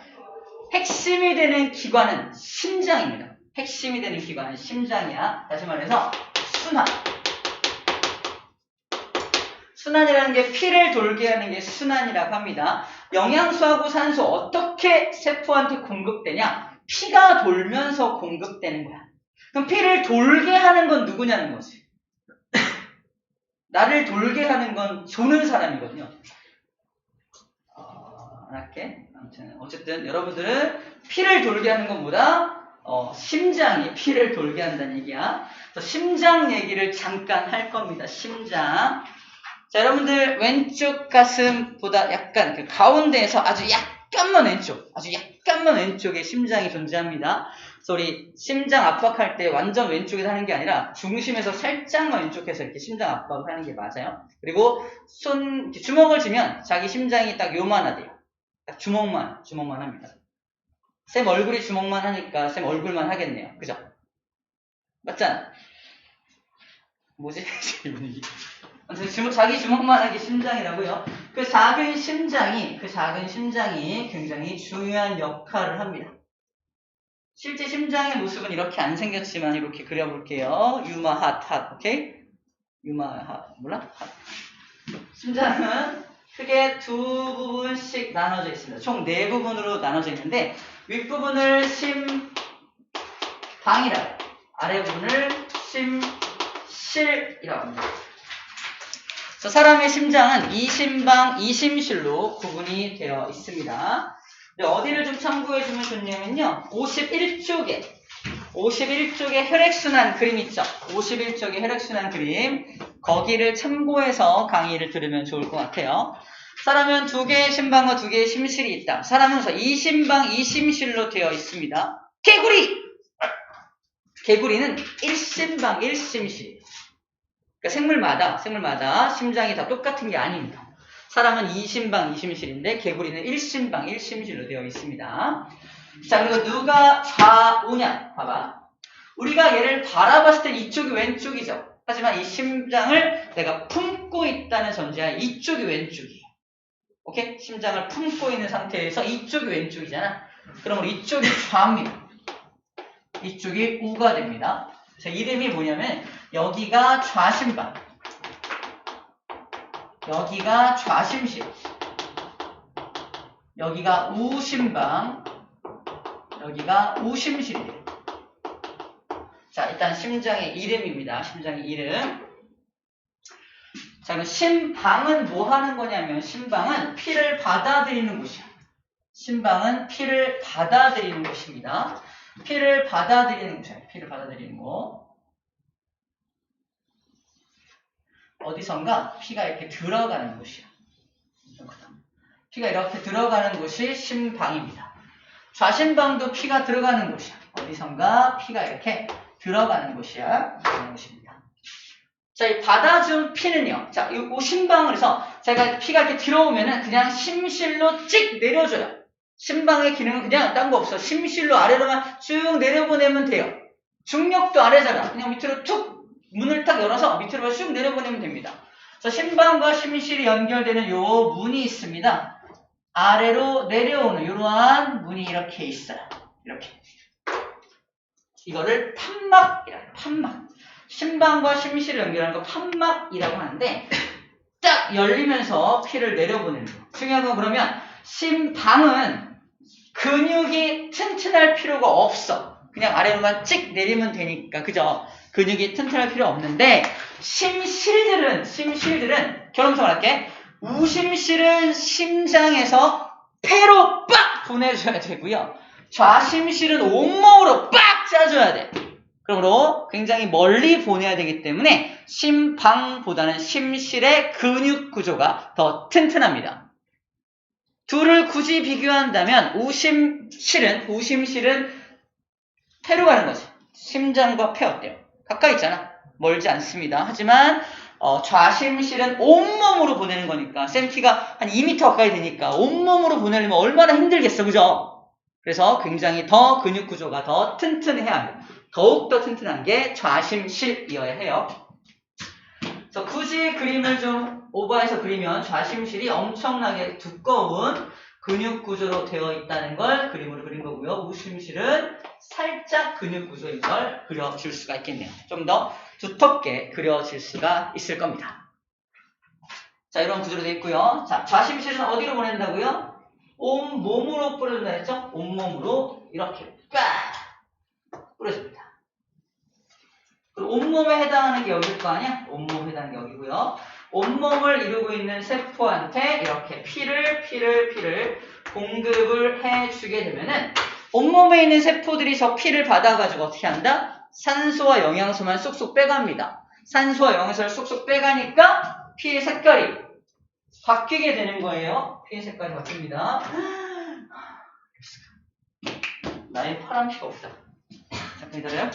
핵심이 되는 기관은 심장입니다. 핵심이 되는 기관은 심장이야. 다시 말해서 순환. 순환이라는 게 피를 돌게 하는 게 순환이라고 합니다. 영양소하고 산소 어떻게 세포한테 공급되냐? 피가 돌면서 공급되는 거야. 그럼 피를 돌게 하는 건 누구냐는 거지. 나를 돌게 하는 건 조는 사람이거든요. 안 할게. 아무튼 어쨌든 여러분들은 피를 돌게 하는 건 뭐다? 심장이 피를 돌게 한다는 얘기야. 그래서 심장 얘기를 잠깐 할 겁니다. 심장. 자, 여러분들 왼쪽 가슴보다 약간 그 가운데에서 아주 약간만 왼쪽에 심장이 존재합니다. 그래서 우리 심장 압박할 때 완전 왼쪽에서 하는 게 아니라 중심에서 살짝만 왼쪽에서 이렇게 심장 압박을 하는 게 맞아요. 그리고 주먹을 쥐면 자기 심장이 딱 요만하대요. 딱 주먹만 합니다. 쌤 얼굴이 주먹만 하니까 쌤 얼굴만 하겠네요. 그죠? 맞잖아. 뭐지? 자기 주먹만 하기 심장이라고요. 그 작은 심장이 굉장히 중요한 역할을 합니다. 실제 심장의 모습은 이렇게 안 생겼지만 이렇게 그려볼게요. 유마핫, 오케이? 유마핫, 몰라? 핫. 심장은 크게 두 부분씩 나눠져 있습니다. 총 4부분으로 나눠져 있는데 윗부분을 심방이라고, 아래부분을 심실이라고 합니다. 그래서 사람의 심장은 이심방, 이심실로 구분이 되어 있습니다. 어디를 좀 참고해주면 좋냐면요. 51쪽에 혈액순환 그림 있죠? 51쪽에 혈액순환 그림. 거기를 참고해서 강의를 들으면 좋을 것 같아요. 사람은 2개의 심방과 2개의 심실이 있다. 사람은 이심방, 이심실로 되어 있습니다. 개구리는 1심방, 1심실. 그러니까 생물마다 심장이 다 똑같은 게 아닙니다. 사람은 이심방, 이심실인데 개구리는 1심방, 1심실로 되어 있습니다. 자, 그리고 누가 좌우냐? 봐봐. 우리가 얘를 바라봤을 때 이쪽이 왼쪽이죠. 하지만 이 심장을 내가 품고 있다는 전제하에 이쪽이 왼쪽이에요. 오케이? 심장을 품고 있는 상태에서 이쪽이 왼쪽이잖아. 그럼 이쪽이 좌입니다. 이쪽이 우가 됩니다. 그래서 이름이 뭐냐면 여기가 좌심방, 여기가 좌심실, 여기가 우심방, 여기가 우심실이에요. 자, 일단 심장의 이름입니다. 심장의 이름. 자, 그럼 심방은 뭐 하는 거냐면, 심방은 피를 받아들이는 곳이야. 심방은 피를 받아들이는 곳입니다. 피를 받아들이는 곳이야. 피를 받아들이는 곳. 어디선가 피가 이렇게 들어가는 곳이야. 피가 이렇게 들어가는 곳이 심방입니다. 좌심방도 피가 들어가는 곳이야. 어디선가 피가 이렇게 들어가는 곳이야. 그런 곳입니다. 자, 이 받아준 피는요. 자, 이 심방을 해서 제가 피가 이렇게 들어오면은 그냥 심실로 찍 내려줘요. 심방의 기능은 그냥 딴 거 없어. 심실로 아래로만 쭉 내려보내면 돼요. 중력도 아래잖아. 그냥 밑으로 툭 문을 딱 열어서 밑으로 쭉 내려보내면 됩니다. 자, 심방과 심실이 연결되는 요 문이 있습니다. 아래로 내려오는 이러한 문이 이렇게 있어요. 이렇게. 이거를 판막이라고 해요. 판막. 심방과 심실을 연결하는 거 판막이라고 하는데 딱 열리면서 피를 내려보내는 거. 중요한 건 그러면 심방은 근육이 튼튼할 필요가 없어. 그냥 아래로만 찍 내리면 되니까. 그죠? 근육이 튼튼할 필요 없는데 심실들은 결혼성을 할게. 우심실은 심장에서 폐로 빡 보내줘야 되고요. 좌심실은 온몸으로 빡 짜줘야 돼. 그러므로 굉장히 멀리 보내야 되기 때문에 심방보다는 심실의 근육 구조가 더 튼튼합니다. 둘을 굳이 비교한다면 우심실은 폐로 가는 거지. 심장과 폐 어때요? 가까이 있잖아. 멀지 않습니다. 하지만 좌심실은 온몸으로 보내는 거니까 쌤 키가 한 2m 가까이 되니까 온몸으로 보내려면 얼마나 힘들겠어. 그죠? 그래서 굉장히 더 근육 구조가 더 튼튼해야 합니다. 더욱더 튼튼한 게 좌심실이어야 해요. 그래서 굳이 그림을 좀 오버해서 그리면 좌심실이 엄청나게 두꺼운 근육 구조로 되어 있다는 걸 그림으로 그린 거고요. 우심실은 살짝 근육 구조인 걸 그려줄 수가 있겠네요. 좀 더 두텁게 그려질 수가 있을 겁니다. 자, 이런 구조로 되어 있고요. 자, 좌심실은 어디로 보낸다고요? 온몸으로 뿌려준다 했죠? 온몸으로 이렇게 빡 뿌려줍니다. 그리고 온몸에 해당하는 게 여기일 거 아니야? 온몸에 해당하는 게 여기고요. 온몸을 이루고 있는 세포한테 이렇게 피를 공급을 해주게 되면은 온몸에 있는 세포들이 저 피를 받아가지고 어떻게 한다? 산소와 영양소만 쏙쏙 빼갑니다. 산소와 영양소를 쏙쏙 빼가니까 피의 색깔이 바뀌게 되는 거예요. 피의 색깔이 바뀝니다. 나의 파란 피가 없다. 잠깐 기다려요.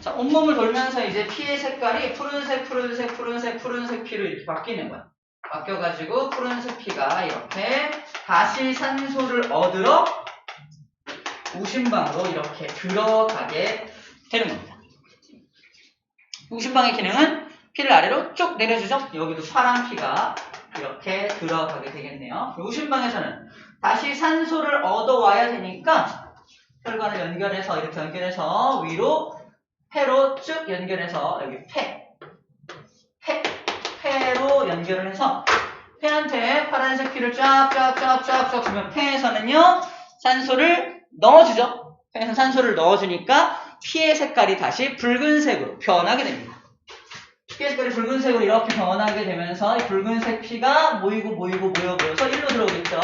자, 온몸을 돌면서 이제 피의 색깔이 푸른색 피로 이렇게 바뀌는 거야. 바뀌어가지고 푸른색 피가 이렇게 다시 산소를 얻으러 우심방으로 이렇게 들어가게 되는 겁니다. 우심방의 기능은 피를 아래로 쭉 내려주죠. 여기도 파란 피가 이렇게 들어가게 되겠네요. 우심방에서는 다시 산소를 얻어와야 되니까 혈관을 연결해서 이렇게 연결해서 위로 폐로 쭉 연결해서 여기 폐로 연결을 해서 폐한테 파란색 피를 쫙 주면 폐에서는요 산소를 넣어주죠. 폐에서 산소를 넣어주니까 피의 색깔이 다시 붉은색으로 변하게 됩니다. 피의 색깔이 붉은색으로 이렇게 변하게 되면서 이 붉은색 피가 모여서 일로 들어오겠죠.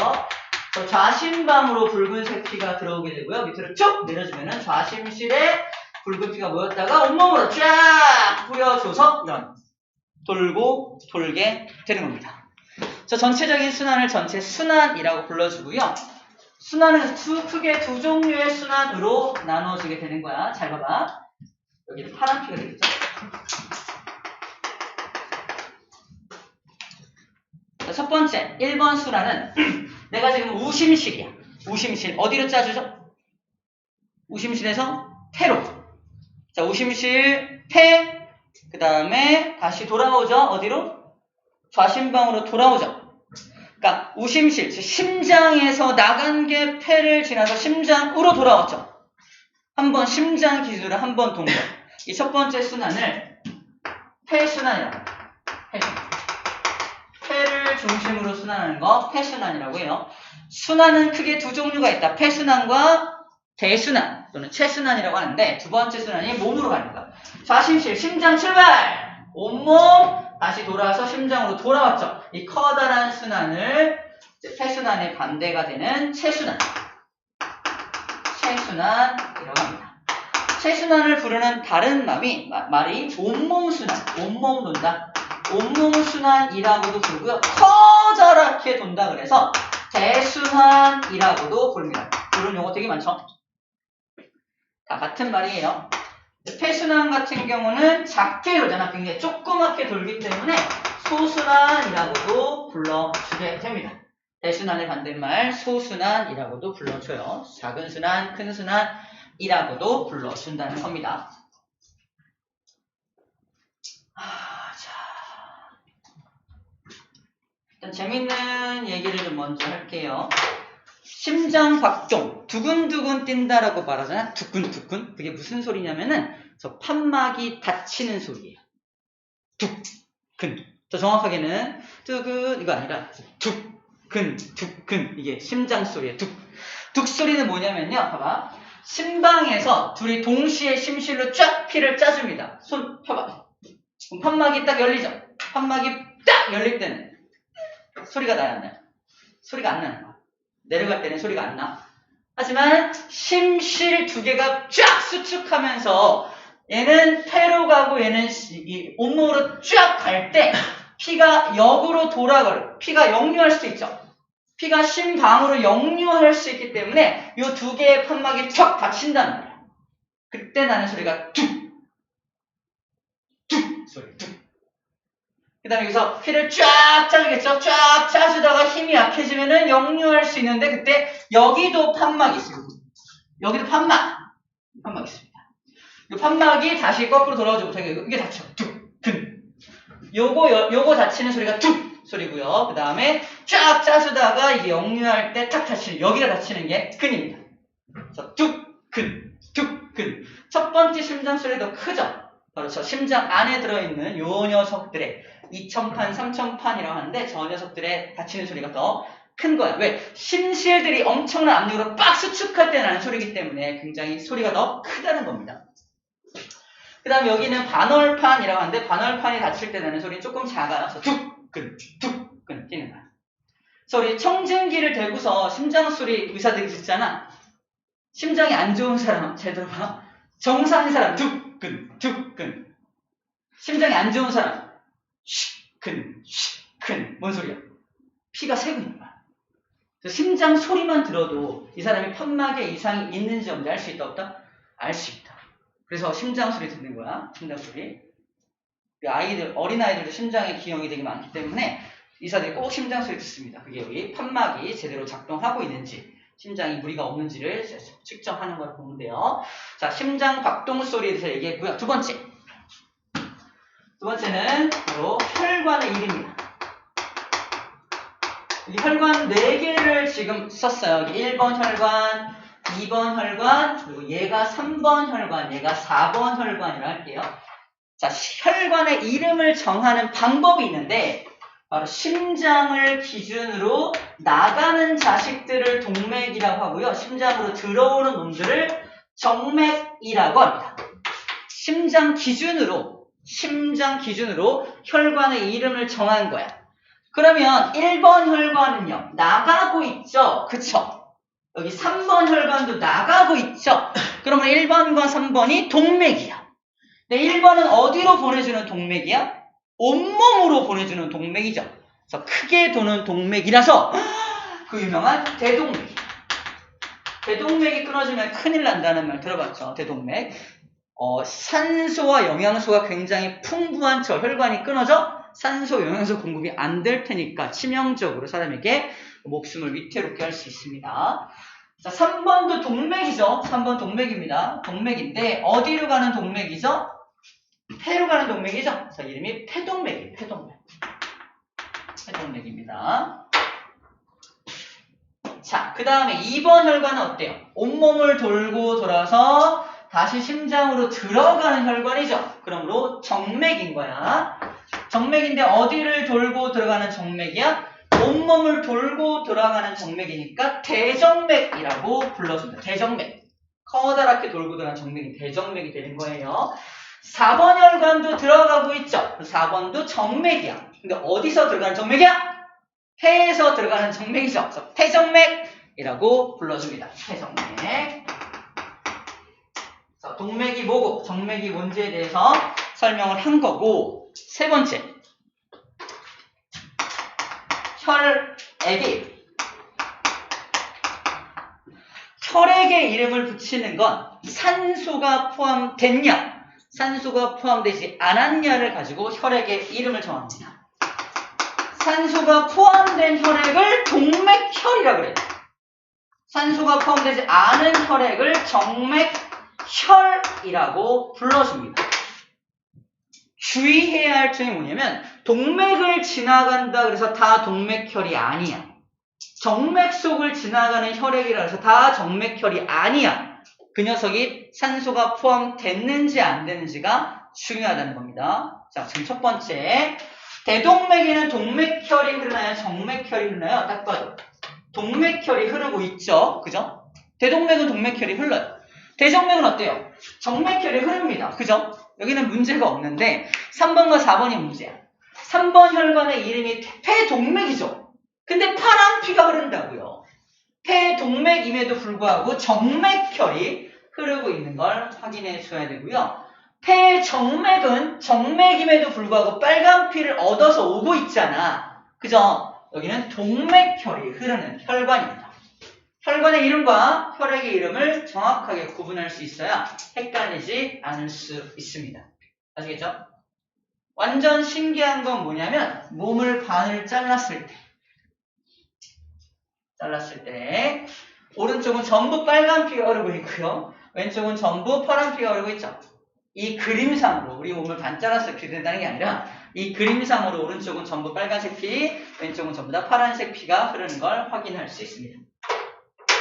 좌심방으로 붉은색 피가 들어오게 되고요. 밑으로 쭉 내려주면은 좌심실에 붉은 피가 모였다가 온몸으로 쫙 뿌려줘서 이런 돌고 돌게 되는 겁니다. 전체적인 순환을 전체 순환이라고 불러주고요. 순환은 크게 두 종류의 순환으로 나눠지게 되는 거야. 잘 봐봐. 여기는 파란 피가 되겠죠. 첫 번째 1번 순환은 내가 지금 우심실이야. 우심실 어디로 짜주죠? 우심실에서 폐로. 자, 우심실 폐. 그 다음에 다시 돌아오죠. 어디로? 좌심방으로 돌아오죠. 그러니까 우심실, 심장에서 나간 게 폐를 지나서 심장으로 돌아왔죠. 한번 심장 기준으로 한번 동작. 이 첫 번째 순환을 폐순환이라고 해요. 폐를 중심으로 순환하는 거 폐순환이라고 해요. 순환은 크게 두 종류가 있다. 폐순환과 대순환 또는 체순환이라고 하는데 두 번째 순환이 몸으로 가는 거야. 좌심실, 심장 출발! 온몸 다시 돌아와서 심장으로 돌아왔죠. 이 커다란 순환을 폐순환의 반대가 되는 체순환. 체순환이라고 합니다. 체순환을 부르는 다른 말이 온몸순환, 온몸 돈다. 온몸순환이라고도 부르고요. 커다랗게 돈다 그래서 대순환이라고도 부릅니다. 이런 용어 되게 많죠? 다 같은 말이에요. 폐순환 같은 경우는 작게 돌잖아. 굉장히 조그맣게 돌기 때문에 소순환이라고도 불러주게 됩니다. 대순환의 반대말 소순환이라고도 불러줘요. 작은 순환, 큰 순환이라고도 불러준다는 겁니다. 일단 재밌는 얘기를 좀 먼저 할게요. 심장 박동, 두근두근 뛴다라고 말하잖아. 두근두근. 그게 무슨 소리냐면은 저 판막이 닫히는 소리예요. 두근. 더 정확하게는 두근 이거 아니라 두근, 두근. 이게 심장 소리예요. 둑 소리는 뭐냐면요. 봐봐. 심방에서 둘이 동시에 심실로 쫙 피를 짜줍니다. 손 펴봐. 그럼 판막이 딱 열리죠. 판막이 딱 열릴 때는 소리가 나요, 안 나요? 소리가 안 나는 거야. 내려갈 때는 소리가 안 나. 하지만 심실 두 개가 쫙 수축하면서 얘는 폐로 가고 얘는 이 온몸으로 쫙 갈 때 피가 역으로 돌아가요. 피가 역류할 수 있죠. 피가 심방으로 역류할 수 있기 때문에 이 두 개의 판막이 척 닫힌다는 거야. 그때 나는 소리가 툭 소리 툭. 그 다음에 여기서 피를 쫙 짜주겠죠? 쫙 짜주다가 힘이 약해지면은 역류할 수 있는데 그때 여기도 판막이 있어요. 여기도 판막이 있습니다. 이 판막이 다시 거꾸로 돌아오지 못하게 이게 닫혀. 툭, 근. 요거 닫히는 소리가 툭 소리고요. 그 다음에 쫙 짜주다가 이게 역류할 때 탁 닫히는 여기가 닫히는 게 근입니다. 그래서 툭, 근, 툭, 근. 첫 번째 심장 소리도 크죠? 그렇죠. 심장 안에 들어있는 요 녀석들의 2천판, 3천판이라고 하는데 저 녀석들의 닫히는 소리가 더 큰 거야. 왜? 심실들이 엄청난 압력으로 빡 수축할 때 나는 소리이기 때문에 굉장히 소리가 더 크다는 겁니다. 그 다음에 여기는 반월판이라고 하는데 반월판이 닫힐 때 나는 소리는 조금 작아요. 그래서 툭근, 툭근 뛰는 거야. 그래서 우리 청진기를 대고서 심장 소리 의사들이 듣잖아. 심장이 안 좋은 사람 잘 들어봐. 정상인 사람 툭근. 심장이 안 좋은 사람 쉬근. 뭔 소리야? 피가 새고 있는 거야. 그래서 심장 소리만 들어도 이 사람이 판막에 이상이 있는지 없는지 알 수 있다 없다? 알 수 있다. 그래서 심장 소리 듣는 거야. 심장 소리. 어린아이들도 심장에 기형이 되게 많기 때문에 의사들이 꼭 심장 소리 듣습니다. 그게 여기 판막이 제대로 작동하고 있는지 심장이 무리가 없는지를 측정하는 걸 보면 돼요. 자, 심장 박동 소리에 대해서 얘기했고요. 두 번째는 바로 혈관의 이름입니다. 이 혈관 4개를 지금 썼어요. 여기 1번 혈관, 2번 혈관, 그리고 얘가 3번 혈관, 얘가 4번 혈관이라고 할게요. 자, 혈관의 이름을 정하는 방법이 있는데 바로 심장을 기준으로 나가는 자식들을 동맥이라고 하고요. 심장으로 들어오는 놈들을 정맥이라고 합니다. 심장 기준으로 혈관의 이름을 정한 거야. 그러면 1번 혈관은요. 나가고 있죠. 그쵸? 여기 3번 혈관도 나가고 있죠. 그러면 1번과 3번이 동맥이야. 근데 1번은 어디로 보내주는 동맥이야? 온몸으로 보내주는 동맥이죠. 그래서 크게 도는 동맥이라서 그 유명한 대동맥이야. 대동맥이 끊어지면 큰일 난다는 말 들어봤죠? 대동맥. 산소와 영양소가 굉장히 풍부한 저 혈관이 끊어져 산소, 영양소 공급이 안 될 테니까 치명적으로 사람에게 목숨을 위태롭게 할 수 있습니다. 자, 3번도 동맥이죠. 3번 동맥입니다. 동맥인데 어디로 가는 동맥이죠? 폐로 가는 동맥이죠. 그래서 이름이 폐동맥이에요. 폐동맥. 폐동맥입니다. 자, 그 다음에 2번 혈관은 어때요? 온몸을 돌고 돌아서 다시 심장으로 들어가는 혈관이죠. 그러므로 정맥인 거야. 정맥인데 어디를 돌고 들어가는 정맥이야? 온몸을 돌고 들어가는 정맥이니까 대정맥이라고 불러줍니다. 대정맥. 커다랗게 돌고 들어가는 정맥이 대정맥이 되는 거예요. 4번 혈관도 들어가고 있죠. 4번도 정맥이야. 근데 어디서 들어가는 정맥이야? 폐에서 들어가는 정맥이죠. 그래서 폐정맥이라고 불러줍니다. 폐정맥. 동맥이 뭐고 정맥이 뭔지에 대해서 설명을 한 거고, 세 번째 혈액이 혈액에 이름을 붙이는 건 산소가 포함됐냐 산소가 포함되지 않았냐를 가지고 혈액에 이름을 정합니다. 산소가 포함된 혈액을 동맥혈이라고 그래요. 산소가 포함되지 않은 혈액을 정맥혈이라고 불러줍니다. 주의해야 할 점이 뭐냐면 동맥을 지나간다 그래서 다 동맥혈이 아니야. 정맥 속을 지나가는 혈액이라 해서 다 정맥혈이 아니야. 그 녀석이 산소가 포함됐는지 안 됐는지가 중요하다는 겁니다. 자, 지금 첫 번째 대동맥에는 동맥혈이 흐르나요? 정맥혈이 흐르나요? 딱 봐도 동맥혈이 흐르고 있죠. 그죠? 대동맥은 동맥혈이 흘러요. 대정맥은 어때요? 정맥혈이 흐릅니다. 그죠? 여기는 문제가 없는데 3번과 4번이 문제야. 3번 혈관의 이름이 폐동맥이죠. 근데 파란 피가 흐른다고요. 폐동맥임에도 불구하고 정맥혈이 흐르고 있는 걸 확인해 줘야 되고요. 폐정맥은 정맥임에도 불구하고 빨간 피를 얻어서 오고 있잖아. 그죠? 여기는 동맥혈이 흐르는 혈관입니다. 혈관의 이름과 혈액의 이름을 정확하게 구분할 수 있어야 헷갈리지 않을 수 있습니다. 아시겠죠? 완전 신기한 건 뭐냐면 몸을 반을 잘랐을 때 오른쪽은 전부 빨간 피가 흐르고 있고요. 왼쪽은 전부 파란 피가 흐르고 있죠. 이 그림상으로 우리 몸을 반 잘랐을 때 된다는 게 아니라 이 그림상으로 오른쪽은 전부 빨간색 피, 왼쪽은 전부 다 파란색 피가 흐르는 걸 확인할 수 있습니다.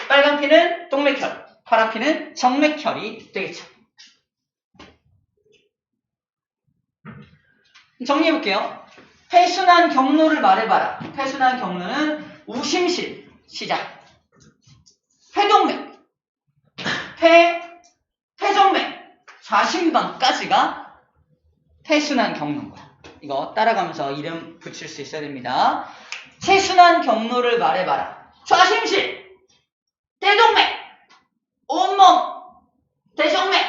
빨간 피는 동맥혈, 파란 피는 정맥혈이 되겠죠. 정리해볼게요. 폐순환 경로를 말해봐라. 폐순환 경로는 우심실, 시작. 폐동맥, 폐정맥, 좌심방까지가 폐순환 경로인 거야. 이거 따라가면서 이름 붙일 수 있어야 됩니다. 체순환 경로를 말해봐라. 좌심실, 대동맥, 온몸, 대정맥,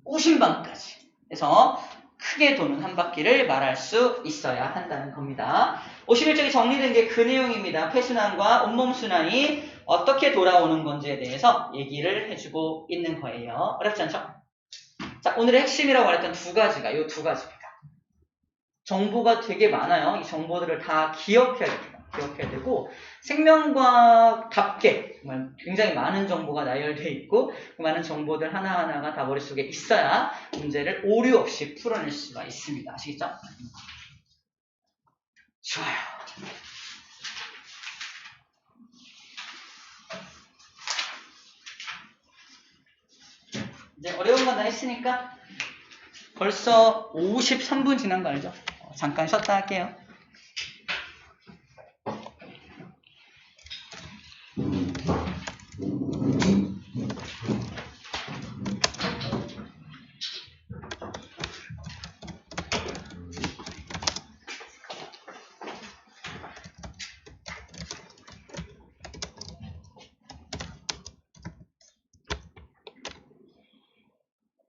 우심방까지. 그래서 크게 도는 한 바퀴를 말할 수 있어야 한다는 겁니다. 51쪽에 정리된 게 그 내용입니다. 폐순환과 온몸 순환이 어떻게 돌아오는 건지에 대해서 얘기를 해주고 있는 거예요. 어렵지 않죠? 자, 오늘의 핵심이라고 말했던 두 가지가 이 두 가지입니다. 정보가 되게 많아요. 이 정보들을 다 기억해야 됩니다. 기억해야 되고 생명과학답게 정말 굉장히 많은 정보가 나열되어 있고 그 많은 정보들 하나하나가 다 머릿속에 있어야 문제를 오류 없이 풀어낼 수가 있습니다. 아시겠죠? 좋아요. 이제 어려운 건 다 했으니까 벌써 53분 지난 거 알죠? 잠깐 쉬었다 할게요.